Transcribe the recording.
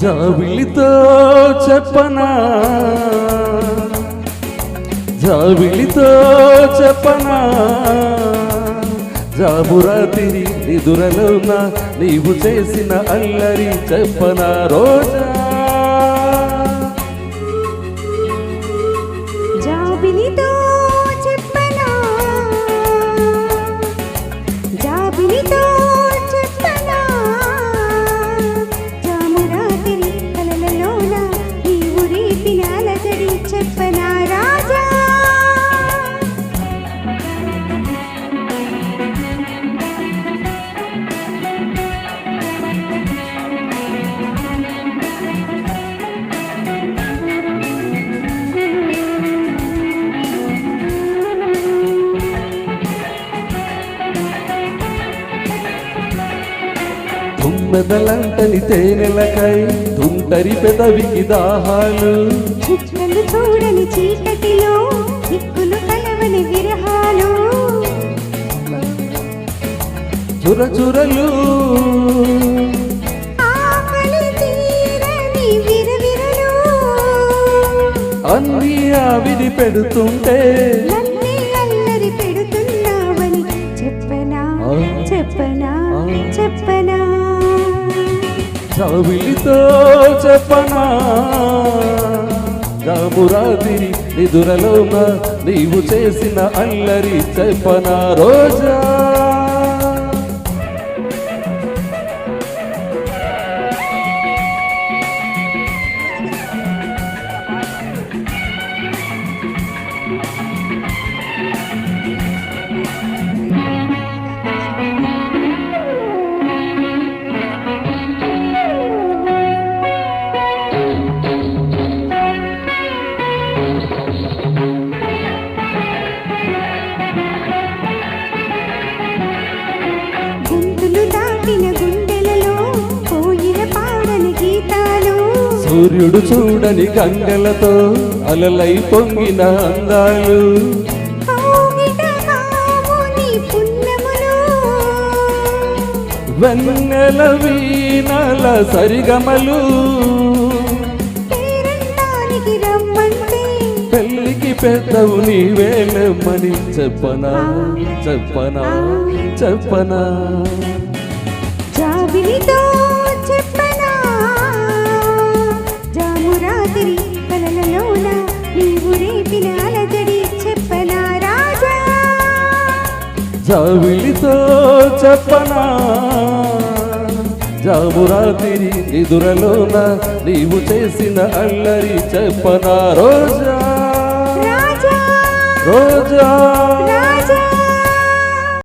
జాబిలితో చెప్పనా జాబిలితో చెప్పనా జాబురాతిరి నిదురలోన నీవు చేసిన అల్లరి చెప్పనా రోజా జాబిలితో చెప్పనా జాబిలితో చెప్పనా జామురాతిరి కలలలోన నీవు రేపిన అలజడి చెప్పనా రాజా తుమ్మెదలంటని తేనెలకై తుంటరి పెదవికి దాహాలు చుక్కలు చూడని చీకటిలో దిక్కులు కలవని విరహాలు చురచురలు ఆకలి తీరని విరవిరలు అన్నీ ఆవిరి పెడుతుంటే నన్నే అల్లరి పెడుతున్నావని చెప్పనా చెప్పనా చెప్పనా జాబిలితో చెప్పనా జాబురాతిరి నిదురలోన నీవు చేసిన అల్లరి చెప్పనా రోజా గొంతులు దాటిన గుండెలలో పోయిన పాడని గీతాలు సూర్యుడు చూడని గంగలతో అలలై పొంగిన అందాలు కౌగిట కాముని పుణ్యములు వెన్నెల వీణల సరిగమలు పేరంటానికి రమ్మంటే పెళ్ళికి పెద్దవు నీవేలమ్మని చెప్పనా చెప్పనా చెప్పనా జాబిలితో చెప్పనా జామురాతిరి కలలలోన నీవు రేపిన అలజడి చెప్పనా రాజా జాబిలితో చెప్పనా జాబురాతిరి నిదురలోన నీవు చేసిన అల్లరి చెప్పనా రోజా రాజా రోజా